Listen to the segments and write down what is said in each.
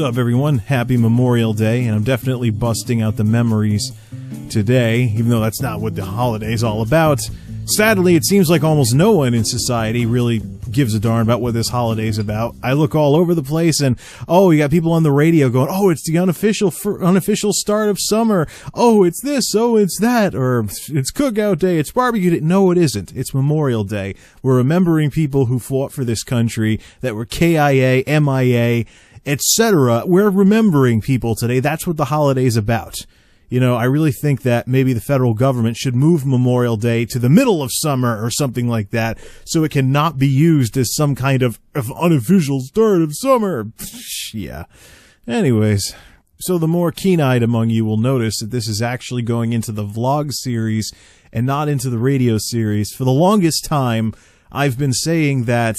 up, everyone? Happy Memorial Day, and I'm definitely busting out the memories today, even though that's not what the holiday's all about. Sadly, it seems like almost no one in society really gives a darn about what this holiday's about. I look all over the place and, you got people on the radio going, it's the unofficial start of summer. It's this, it's that, or it's cookout day, it's barbecue day. No, it isn't. It's Memorial Day. We're remembering people who fought for this country, that were KIA, MIA, etc. We're remembering people today. That's what the holiday's about. You know, I really think that maybe the federal government should move Memorial Day to the middle of summer or something like that, so it cannot be used as some kind of unofficial start of summer. Yeah. Anyways, so the more keen-eyed among you will notice that this is actually going into the vlog series and not into the radio series. For the longest time, I've been saying that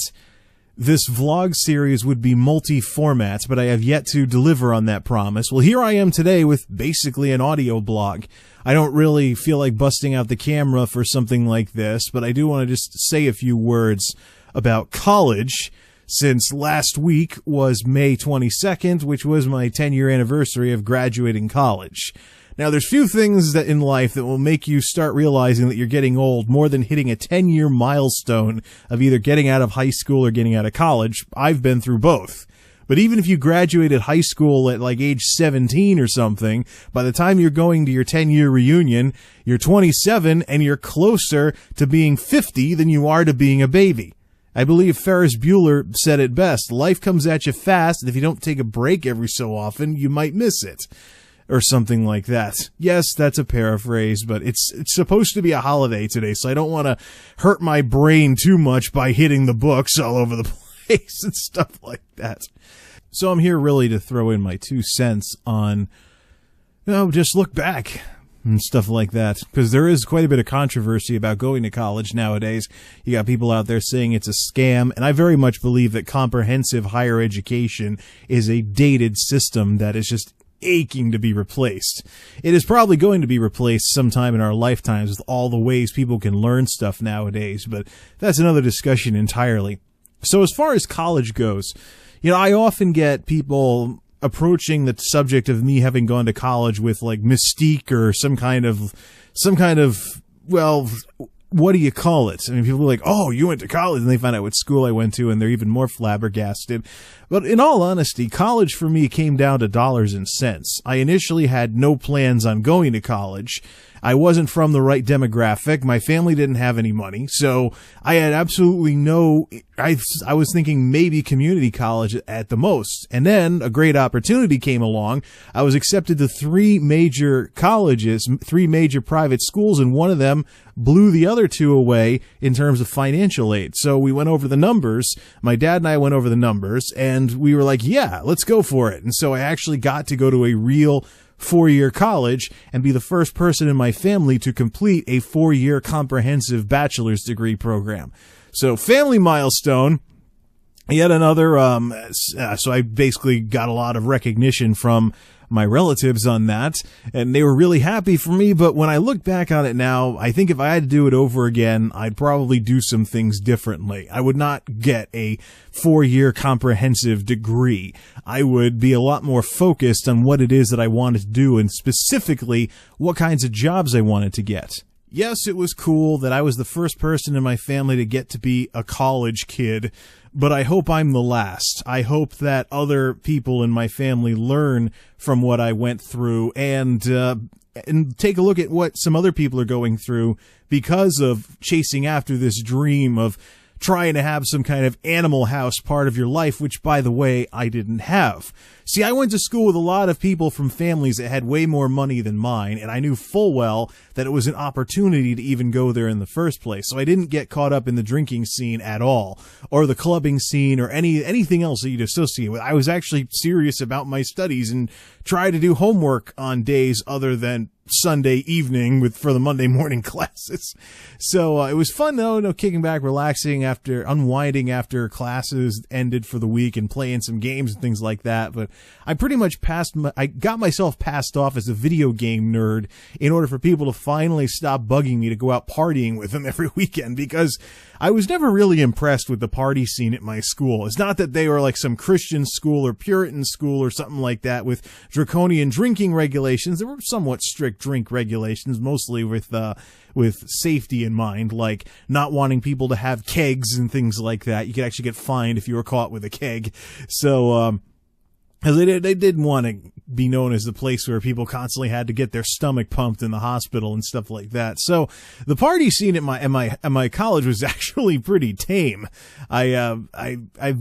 this vlog series would be multi-format, but I have yet to deliver on that promise. Well, here I am today with basically an audio blog. I don't really feel like busting out the camera for something like this, but I do want to just say a few words about college, since last week was May 22nd, which was my 10-year anniversary of graduating college. Now, there's few things that in life that will make you start realizing that you're getting old more than hitting a 10-year milestone of either getting out of high school or getting out of college. I've been through both. But even if you graduated high school at like age 17 or something, by the time you're going to your 10-year reunion, you're 27 and you're closer to being 50 than you are to being a baby. I believe Ferris Bueller said it best. Life comes at you fast, and if you don't take a break every so often, you might miss it. Or something like that. Yes, that's a paraphrase, but it's supposed to be a holiday today, so I don't want to hurt my brain too much by hitting the books all over the place and stuff like that. So I'm here really to throw in my 2 cents on, just look back and stuff like that, because there is quite a bit of controversy about going to college nowadays. You got people out there saying it's a scam, and I very much believe that comprehensive higher education is a dated system that is just aching to be replaced. It is probably going to be replaced sometime in our lifetimes with all the ways people can learn stuff nowadays, but that's another discussion entirely. So as far as college goes, I often get people approaching the subject of me having gone to college with like mystique or some kind of, what do you call it? I mean, people are like, you went to college, and they find out what school I went to, and they're even more flabbergasted. But in all honesty, college for me came down to dollars and cents. I initially had no plans on going to college. I wasn't from the right demographic. My family didn't have any money, so I had absolutely I was thinking maybe community college at the most. And then a great opportunity came along. I was accepted to 3 major colleges, 3 major private schools, and one of them blew the other 2 away in terms of financial aid. So we went over the numbers. My dad and I went over the numbers, and we were like, yeah, let's go for it. And so I actually got to go to a real 4-year college and be the first person in my family to complete a 4-year comprehensive bachelor's degree program. So family milestone. Yet another, so I basically got a lot of recognition from my relatives on that, and they were really happy for me. But when I look back on it now, I think if I had to do it over again, I'd probably do some things differently. I would not get a 4-year comprehensive degree. I would be a lot more focused on what it is that I wanted to do, and specifically what kinds of jobs I wanted to get. Yes, it was cool that I was the first person in my family to get to be a college kid, but I hope I'm the last. I hope that other people in my family learn from what I went through and take a look at what some other people are going through because of chasing after this dream of trying to have some kind of Animal House part of your life, which, by the way, I didn't have. See, I went to school with a lot of people from families that had way more money than mine, and I knew full well that it was an opportunity to even go there in the first place. So I didn't get caught up in the drinking scene at all, or the clubbing scene, or anything else that you'd associate with. I was actually serious about my studies and tried to do homework on days other than Sunday evening for the Monday morning classes. So it was fun though, kicking back, relaxing unwinding after classes ended for the week and playing some games and things like that. But I pretty much I got myself passed off as a video game nerd in order for people to finally stop bugging me to go out partying with them every weekend, because I was never really impressed with the party scene at my school. It's not that they were like some Christian school or Puritan school or something like that with draconian drinking regulations. There were somewhat strict drink regulations, mostly with safety in mind, like not wanting people to have kegs and things like that. You could actually get fined if you were caught with a keg. So, they didn't want to be known as the place where people constantly had to get their stomach pumped in the hospital and stuff like that. So the party scene at my college was actually pretty tame. I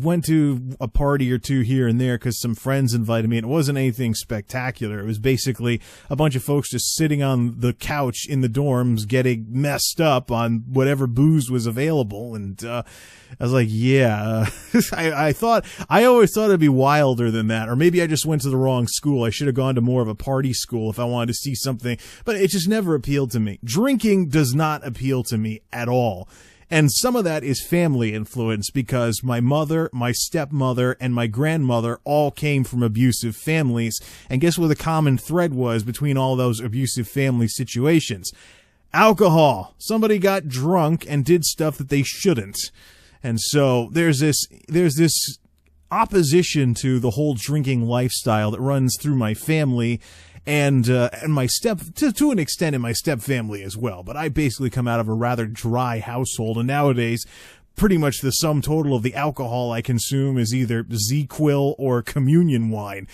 went to a party or two here and there because some friends invited me, and it wasn't anything spectacular. It was basically a bunch of folks just sitting on the couch in the dorms getting messed up on whatever booze was available. And I was like, yeah, I always thought it'd be wilder than that. Or maybe I just went to the wrong school. I should have gone to more of a party school if I wanted to see something, but it just never appealed to me. Drinking does not appeal to me at all. And some of that is family influence, because my mother, my stepmother, and my grandmother all came from abusive families. And guess what the common thread was between all those abusive family situations? Alcohol. Somebody got drunk and did stuff that they shouldn't. And so there's this opposition to the whole drinking lifestyle that runs through my family and my to an extent in my step family as well. But I basically come out of a rather dry household, and nowadays pretty much the sum total of the alcohol I consume is either ZQuil or communion wine.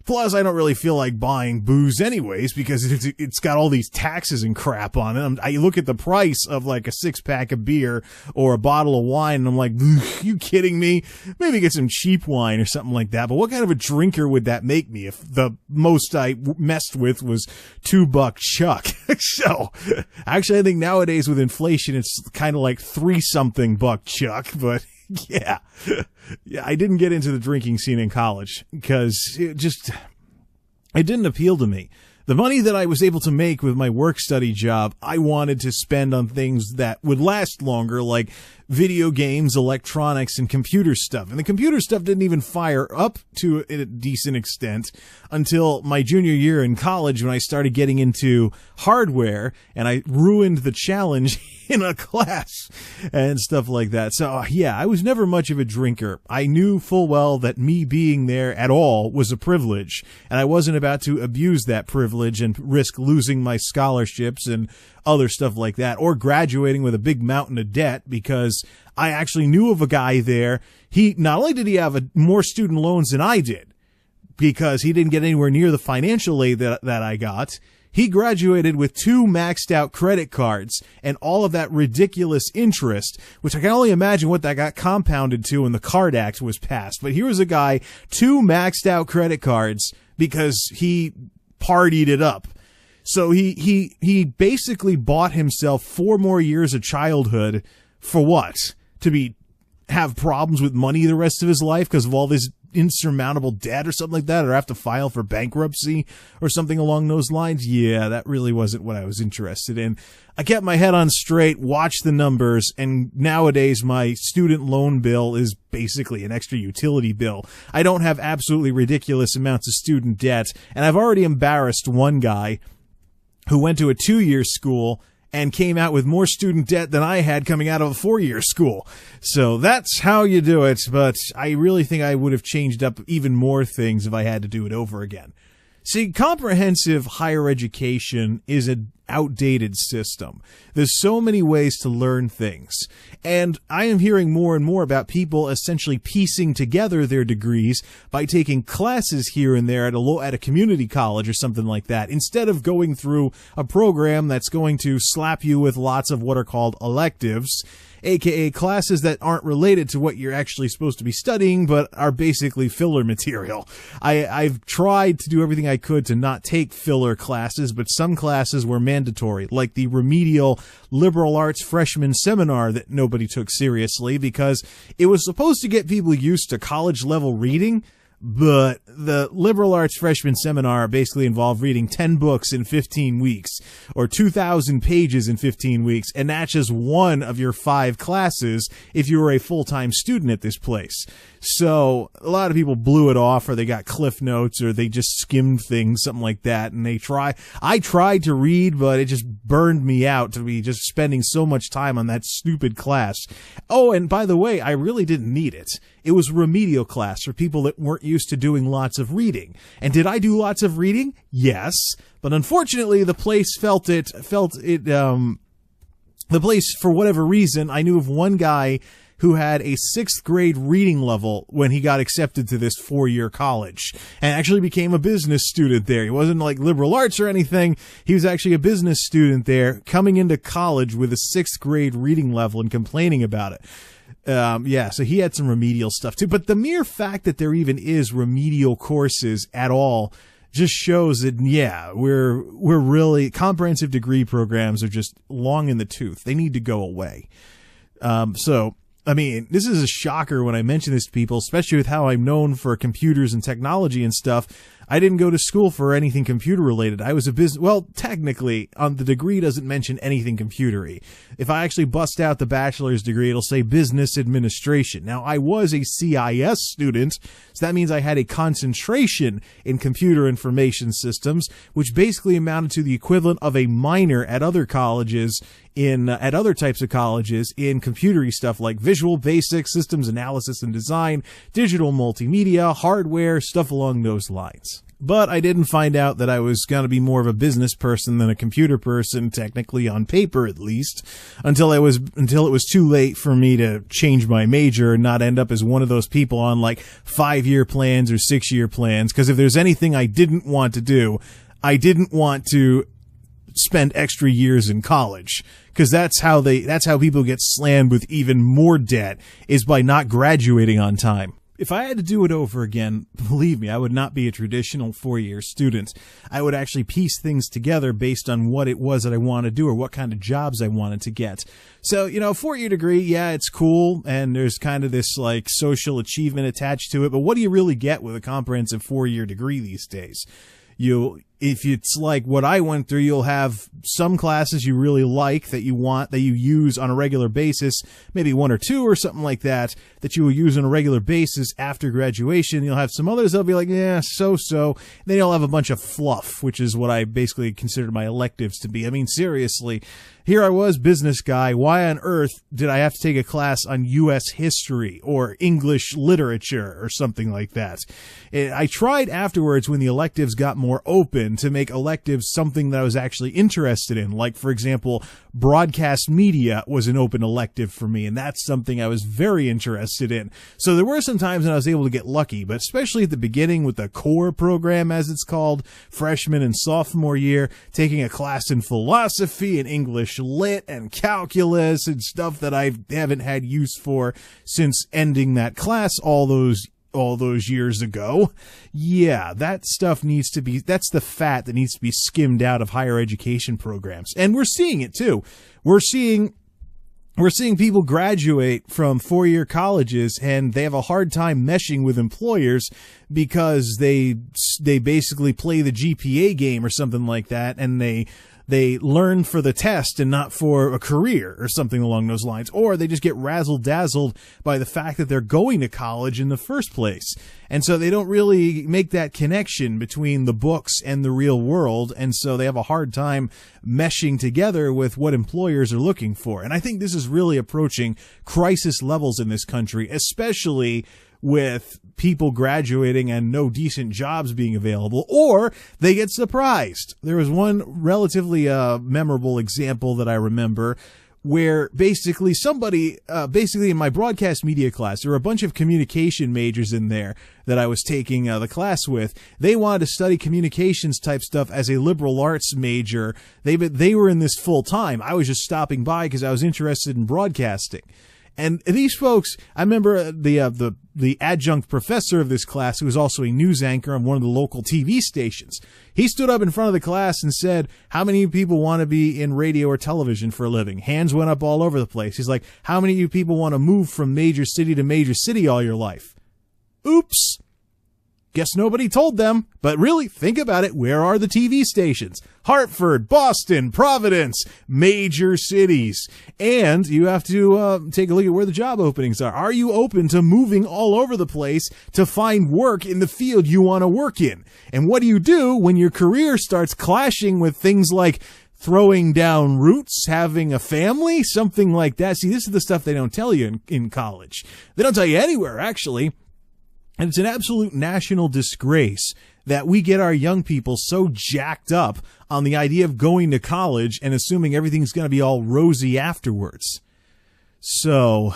Plus, I don't really feel like buying booze anyways, because it's got all these taxes and crap on it. I look at the price of like a 6-pack of beer or a bottle of wine, and I'm like, you kidding me? Maybe get some cheap wine or something like that. But what kind of a drinker would that make me if the most I messed with was $2 Chuck? So, actually, I think nowadays with inflation, it's kind of like 3-something buck Chuck, but yeah, I didn't get into the drinking scene in college because it didn't appeal to me. The money that I was able to make with my work-study job, I wanted to spend on things that would last longer, like video games, electronics, and computer stuff. And the computer stuff didn't even fire up to a decent extent until my junior year in college, when I started getting into hardware, and I ruined the challenge in a class and stuff like that. So, yeah, I was never much of a drinker. I knew full well that me being there at all was a privilege, and I wasn't about to abuse that privilege and risk losing my scholarships and other stuff like that, or graduating with a big mountain of debt, because I actually knew of a guy there. Not only did he have more student loans than I did, because he didn't get anywhere near the financial aid that I got, he graduated with 2 maxed out credit cards and all of that ridiculous interest, which I can only imagine what that got compounded to when the Card Act was passed. But here was a guy, 2 maxed out credit cards because he partied it up. So he basically bought himself 4 more years of childhood for what? To have problems with money the rest of his life because of all this insurmountable debt or something like that, or have to file for bankruptcy or something along those lines. Yeah, that really wasn't what I was interested in. I kept my head on straight, watched the numbers, and nowadays my student loan bill is basically an extra utility bill. I don't have absolutely ridiculous amounts of student debt, and I've already embarrassed one guy who went to a 2-year school and came out with more student debt than I had coming out of a 4-year school. So that's how you do it, but I really think I would have changed up even more things if I had to do it over again. See, comprehensive higher education is an outdated system. There's so many ways to learn things. And I am hearing more and more about people essentially piecing together their degrees by taking classes here and there at a community college or something like that, instead of going through a program that's going to slap you with lots of what are called electives, aka classes that aren't related to what you're actually supposed to be studying, but are basically filler material. I've tried to do everything I could to not take filler classes, but some classes were mandatory, like the remedial liberal arts freshman seminar that nobody took seriously because it was supposed to get people used to college level reading, But the liberal arts freshman seminar basically involved reading 10 books in 15 weeks, or 2,000 pages in 15 weeks, and that's just one of your 5 classes if you were a full-time student at this place. So a lot of people blew it off, or they got cliff notes, or they just skimmed things, something like that, and I tried to read, but it just burned me out to be just spending so much time on that stupid class. Oh, and by the way, I really didn't need it. It was remedial class for people that weren't used to doing lots of reading. And did I do lots of reading? Yes. But unfortunately, the place the place, for whatever reason, I knew of one guy who had a 6th grade reading level when he got accepted to this 4-year college, and actually became a business student there. He wasn't like liberal arts or anything. He was actually a business student there, coming into college with a 6th grade reading level and complaining about it. So he had some remedial stuff too. But the mere fact that there even is remedial courses at all just shows that, yeah, we're really, comprehensive degree programs are just long in the tooth. They need to go away. I mean, this is a shocker when I mention this to people, especially with how I'm known for computers and technology and stuff. I didn't go to school for anything computer related. I was a business, well, technically, the degree doesn't mention anything computery. If I actually bust out the bachelor's degree, it'll say business administration. Now, I was a CIS student, so that means I had a concentration in computer information systems, which basically amounted to the equivalent of a minor at other colleges at other types of colleges in computery stuff like visual basics, systems analysis and design, digital multimedia, hardware, stuff along those lines. But I didn't find out that I was going to be more of a business person than a computer person, technically on paper at least, until it was too late for me to change my major and not end up as one of those people on like 5-year plans or 6-year plans. Because if there's anything I didn't want to do, I didn't want to spend extra years in college, because that's how people get slammed with even more debt, is by not graduating on time. If I had to do it over again, believe me, I would not be a traditional 4-year student. I would actually piece things together based on what it was that I wanted to do or what kind of jobs I wanted to get. So, a 4-year degree, yeah, it's cool, and there's kind of this like social achievement attached to it, but what do you really get with a comprehensive 4-year degree these days? If it's like what I went through, you'll have some classes you really like that you use on a regular basis, maybe 1 or 2 or something like that you will use on a regular basis after graduation. You'll have some others that'll be like, yeah, so. Then you'll have a bunch of fluff, which is what I basically considered my electives to be. I mean, seriously, here I was, business guy. Why on earth did I have to take a class on U.S. history or English literature or something like that? I tried afterwards, when the electives got more open, to make electives something that I was actually interested in. Like, for example, broadcast media was an open elective for me, and that's something I was very interested in. So there were some times when I was able to get lucky, but especially at the beginning with the core program, as it's called, freshman and sophomore year, taking a class in philosophy and English lit and calculus and stuff that I haven't had use for since ending that class all those years ago. Yeah, that stuff that's the fat that needs to be skimmed out of higher education programs. And we're seeing it too. We're seeing people graduate from 4-year colleges and they have a hard time meshing with employers because they basically play the GPA game or something like that, and they learn for the test and not for a career or something along those lines. Or they just get razzle-dazzled by the fact that they're going to college in the first place. And so they don't really make that connection between the books and the real world. And so they have a hard time meshing together with what employers are looking for. And I think this is really approaching crisis levels in this country, especially with people graduating and no decent jobs being available, or they get surprised. There was one relatively memorable example that I remember where basically somebody, in my broadcast media class, there were a bunch of communication majors in there that I was taking the class with. They wanted to study communications type stuff as a liberal arts major. They were in this full time. I was just stopping by because I was interested in broadcasting. And these folks, I remember the adjunct professor of this class, who was also a news anchor on one of the local TV stations. He stood up in front of the class and said, how many people want to be in radio or television for a living? Hands went up all over the place. He's like, how many of you people want to move from major city to major city all your life? Oops. Guess nobody told them. But really, think about it. Where are the TV stations? Hartford, Boston, Providence, major cities. And you have to take a look at where the job openings are. Are you open to moving all over the place to find work in the field you want to work in? And what do you do when your career starts clashing with things like throwing down roots, having a family, something like that? See, this is the stuff they don't tell you in college. They don't tell you anywhere, actually. And it's an absolute national disgrace that we get our young people so jacked up on the idea of going to college and assuming everything's going to be all rosy afterwards. So,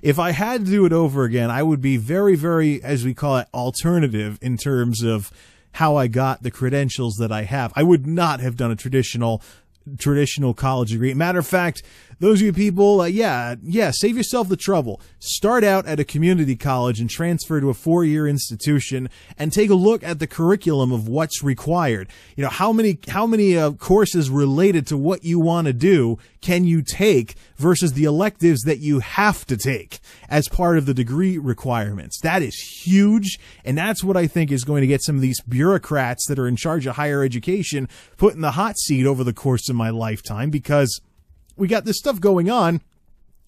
if I had to do it over again, I would be very, very, as we call it, alternative in terms of how I got the credentials that I have. I would not have done a traditional college degree. Matter of fact, those of you people, save yourself the trouble. Start out at a community college and transfer to a 4-year institution and take a look at the curriculum of what's required. You know, how many courses related to what you want to do can you take versus the electives that you have to take as part of the degree requirements. That is huge, and that's what I think is going to get some of these bureaucrats that are in charge of higher education put in the hot seat over the course of my lifetime, because we got this stuff going on,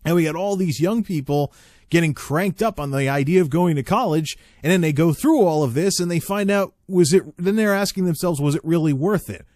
and we got all these young people getting cranked up on the idea of going to college, and then they go through all of this and they find out, then they're asking themselves, was it really worth it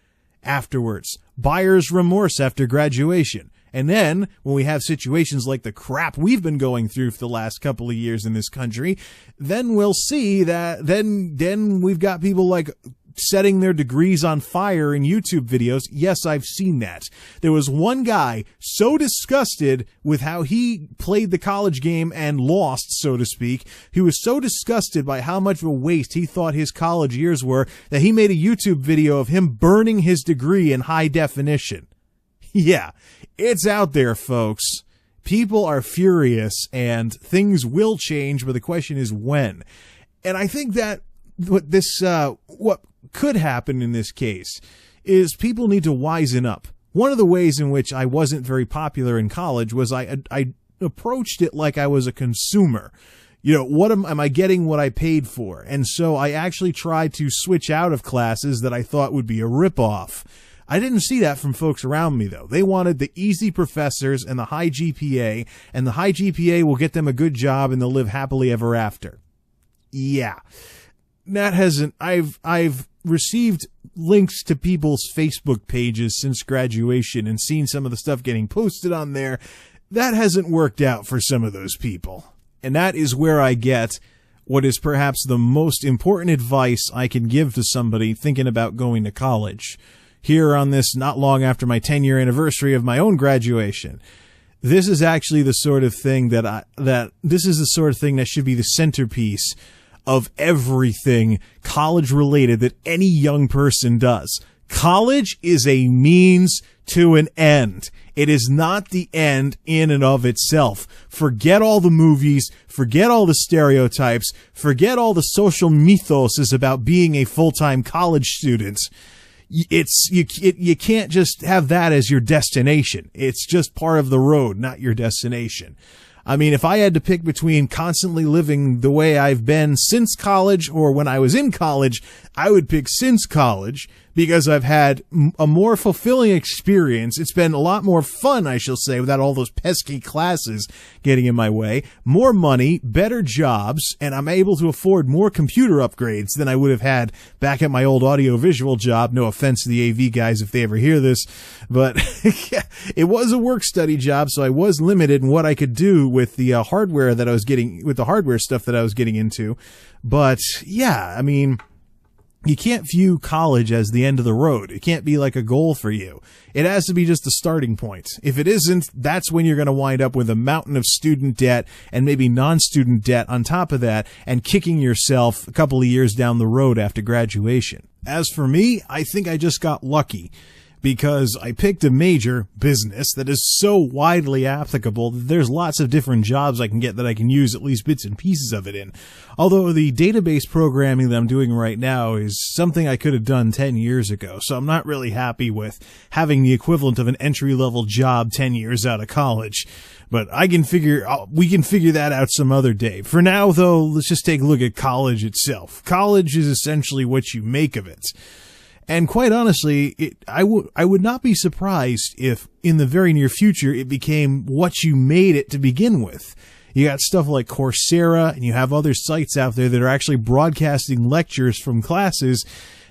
afterwards? Buyer's remorse after graduation. And then when we have situations like the crap we've been going through for the last couple of years in this country, then we'll see that then we've got people like setting their degrees on fire in YouTube videos. Yes, I've seen that. There was one guy so disgusted with how he played the college game and lost, so to speak. He was so disgusted by how much of a waste he thought his college years were that he made a YouTube video of him burning his degree in high definition. Yeah, it's out there, folks. People are furious and things will change, but the question is when. And I think that what could happen in this case is people need to wisen up. One of the ways in which I wasn't very popular in college was I approached it like I was a consumer. You know, what am I getting what I paid for? And so I actually tried to switch out of classes that I thought would be a ripoff. I didn't see that from folks around me, though. They wanted the easy professors and the high GPA, and the high GPA will get them a good job and they'll live happily ever after. Yeah. That hasn't, I've received links to people's Facebook pages since graduation and seen some of the stuff getting posted on there. That hasn't worked out for some of those people. And that is where I get what is perhaps the most important advice I can give to somebody thinking about going to college. Here on this, not long after my 10-year anniversary of my own graduation. This is actually the sort of thing that should be the centerpiece of everything college related that any young person does. College is a means to an end. It is not the end in and of itself. Forget all the movies, forget all the stereotypes, forget all the social mythos about being a full-time college student. You can't just have that as your destination. It's just part of the road, not your destination. I mean, if I had to pick between constantly living the way I've been since college or when I was in college, I would pick since college because I've had a more fulfilling experience. It's been a lot more fun, I shall say, without all those pesky classes getting in my way. More money, better jobs, and I'm able to afford more computer upgrades than I would have had back at my old audiovisual job. No offense to the AV guys if they ever hear this, but it was a work study job, so I was limited in what I could do with the hardware that I was getting, with the hardware stuff that I was getting into. But yeah, I mean, you can't view college as the end of the road. It can't be like a goal for you. It has to be just a starting point. If it isn't, that's when you're going to wind up with a mountain of student debt and maybe non-student debt on top of that and kicking yourself a couple of years down the road after graduation. As for me, I think I just got lucky because I picked a major, business, that is so widely applicable that there's lots of different jobs I can get that I can use at least bits and pieces of it in. Although the database programming that I'm doing right now is something I could have done 10 years ago, so I'm not really happy with having the equivalent of an entry-level job 10 years out of college. But we can figure that out some other day. For now, though, let's just take a look at college itself. College is essentially what you make of it. And quite honestly, I would not be surprised if in the very near future it became what you made it to begin with. You got stuff like Coursera, and you have other sites out there that are actually broadcasting lectures from classes.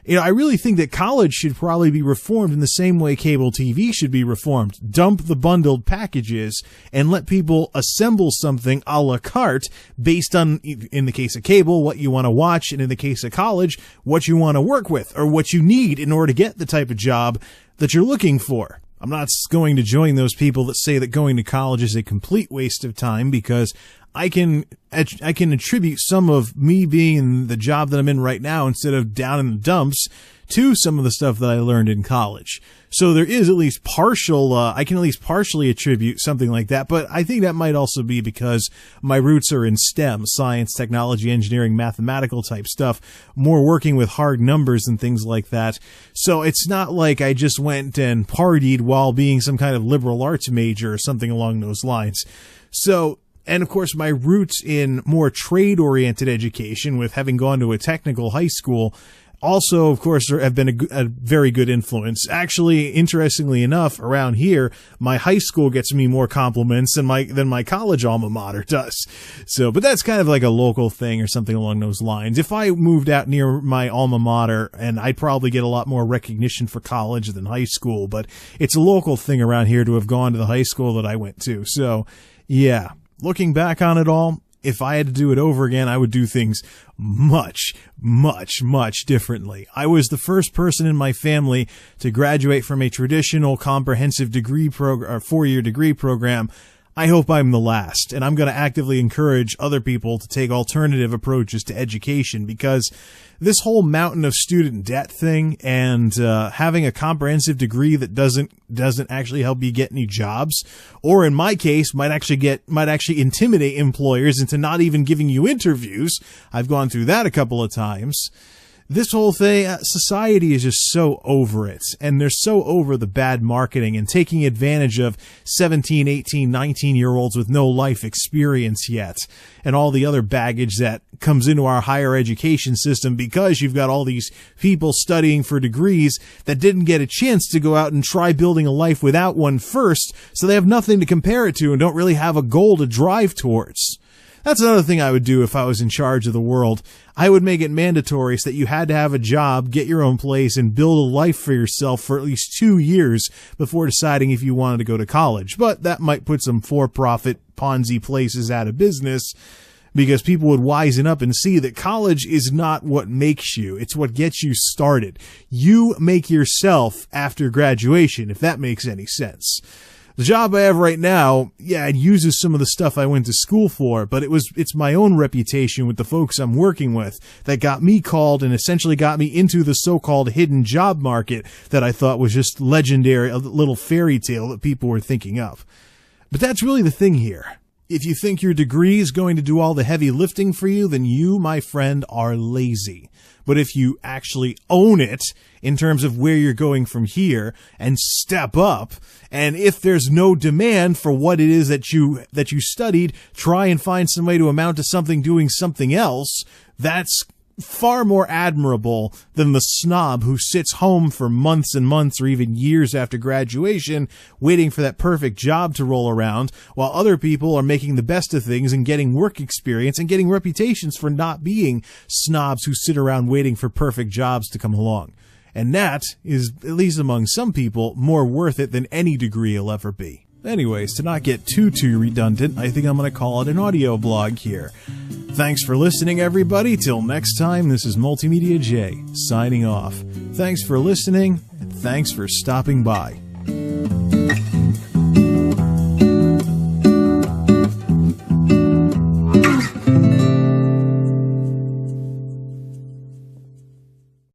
I really think that college should probably be reformed in the same way cable TV should be reformed. Dump the bundled packages and let people assemble something a la carte based on, in the case of cable, what you want to watch, and in the case of college, what you want to work with or what you need in order to get the type of job that you're looking for. I'm not going to join those people that say that going to college is a complete waste of time, because I can attribute some of me being in the job that I'm in right now instead of down in the dumps to some of the stuff that I learned in college. So there is at least I can at least partially attribute something like that, but I think that might also be because my roots are in STEM, science, technology, engineering, mathematical type stuff, more working with hard numbers and things like that. So it's not like I just went and partied while being some kind of liberal arts major or something along those lines. So, and of course, my roots in more trade-oriented education, with having gone to a technical high school, also, of course, have been a very good influence. Actually, interestingly enough, around here, my high school gets me more compliments than my college alma mater does. So, but that's kind of like a local thing or something along those lines. If I moved out near my alma mater, and I'd probably get a lot more recognition for college than high school, but it's a local thing around here to have gone to the high school that I went to. So, yeah. Looking back on it all, if I had to do it over again, I would do things much, much, much differently. I was the first person in my family to graduate from a traditional comprehensive degree program, or 4-year degree program. I hope I'm the last, and I'm going to actively encourage other people to take alternative approaches to education, because this whole mountain of student debt thing and having a comprehensive degree that doesn't actually help you get any jobs, or in my case might actually intimidate employers into not even giving you interviews. I've gone through that a couple of times. This whole thing, society is just so over it, and they're so over the bad marketing and taking advantage of 17, 18, 19-year-olds with no life experience yet, and all the other baggage that comes into our higher education system, because you've got all these people studying for degrees that didn't get a chance to go out and try building a life without one first, so they have nothing to compare it to and don't really have a goal to drive towards. That's another thing I would do if I was in charge of the world. I would make it mandatory so that you had to have a job, get your own place, and build a life for yourself for at least 2 years before deciding if you wanted to go to college. But that might put some for-profit Ponzi places out of business, because people would wisen up and see that college is not what makes you. It's what gets you started. You make yourself after graduation, if that makes any sense. The job I have right now, yeah, it uses some of the stuff I went to school for, but it's my own reputation with the folks I'm working with that got me called and essentially got me into the so-called hidden job market that I thought was just legendary, a little fairy tale that people were thinking of. But that's really the thing here. If you think your degree is going to do all the heavy lifting for you, then you, my friend, are lazy. But if you actually own it in terms of where you're going from here and step up, and if there's no demand for what it is that you studied, try and find some way to amount to something doing something else, that's far more admirable than the snob who sits home for months and months or even years after graduation waiting for that perfect job to roll around, while other people are making the best of things and getting work experience and getting reputations for not being snobs who sit around waiting for perfect jobs to come along. And that is, at least among some people, more worth it than any degree will ever be. Anyways, to not get too redundant, I think I'm going to call it an audio blog here. Thanks for listening, everybody. Till next time, this is MultimediaJay signing off. Thanks for listening, and thanks for stopping by.